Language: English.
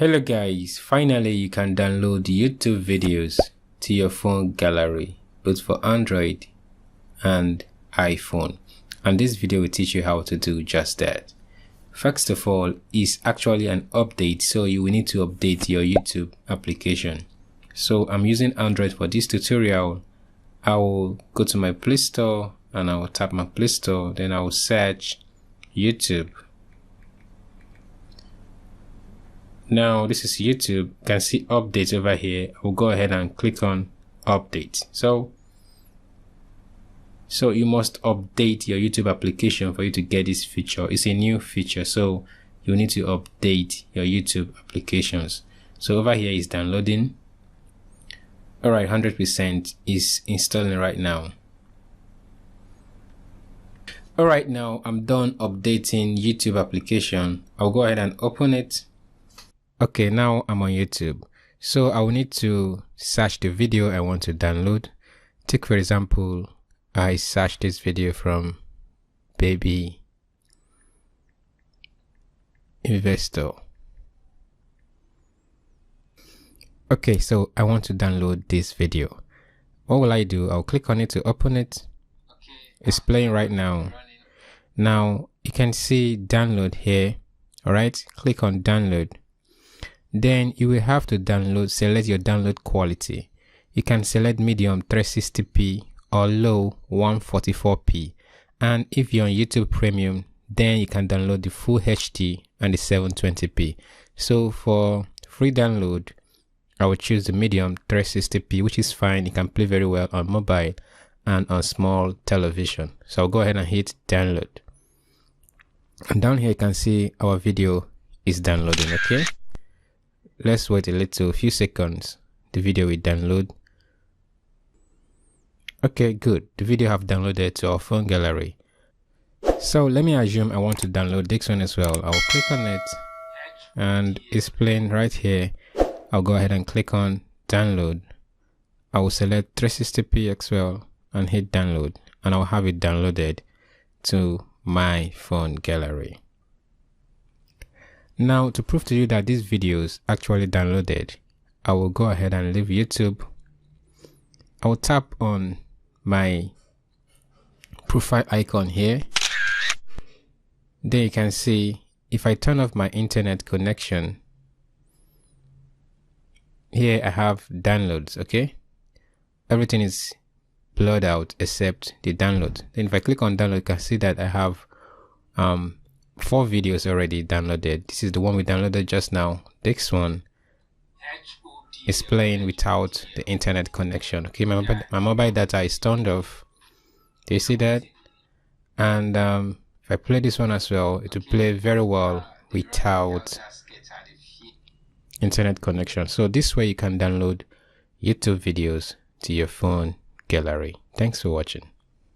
Hello guys, finally you can download YouTube videos to your phone gallery, both for Android and iPhone, and this video will teach you how to do just that. First of all, it's actually an update, so you will need to update your YouTube application. So I'm using Android for this tutorial. I will go to my Play Store and I will tap my Play Store, then I will search YouTube. Now this is YouTube. You can see updates over here. I will go ahead and click on update. So you must update your YouTube application for you to get this feature. It's a new feature, so you need to update your YouTube applications. So over here is downloading. Alright, 100% is installing right now. Alright, now I'm done updating YouTube application. I'll go ahead and open it. Okay, now I'm on YouTube. So I will need to search the video I want to download. Take for example, I search this video from Baby Investor. Okay, so I want to download this video. What will I do? I'll click on it to open it. It's playing right now. Now you can see download here. All right, click on download. Then you will have to select your download quality. You can select medium 360p or low 144p. And if you're on YouTube Premium, then you can download the full HD and the 720p. So for free download, I will choose the medium 360p, which is fine. It can play very well on mobile and on small television. So I'll go ahead and hit download. And down here you can see our video is downloading. Okay, let's wait a few seconds. The video will download. Okay, good. The video have downloaded to our phone gallery. So let me assume I want to download this one as well. I'll click on it and it's playing right here. I'll go ahead and click on download. I will select 360p as well and hit download, and I'll have it downloaded to my phone gallery. Now to prove to you that these videos actually downloaded, I will go ahead and leave YouTube. I will tap on my profile icon here. Then you can see if I turn off my internet connection, here I have downloads. Okay, everything is blurred out except the download. Then if I click on download, you can see that I have 4 videos already downloaded. This is the one we downloaded just now. This one is playing without the internet connection. Okay, my mobile data is turned off. Do you see that? And if I play this one as well, it will play very well without internet connection. So this way you can download YouTube videos to your phone gallery. Thanks for watching.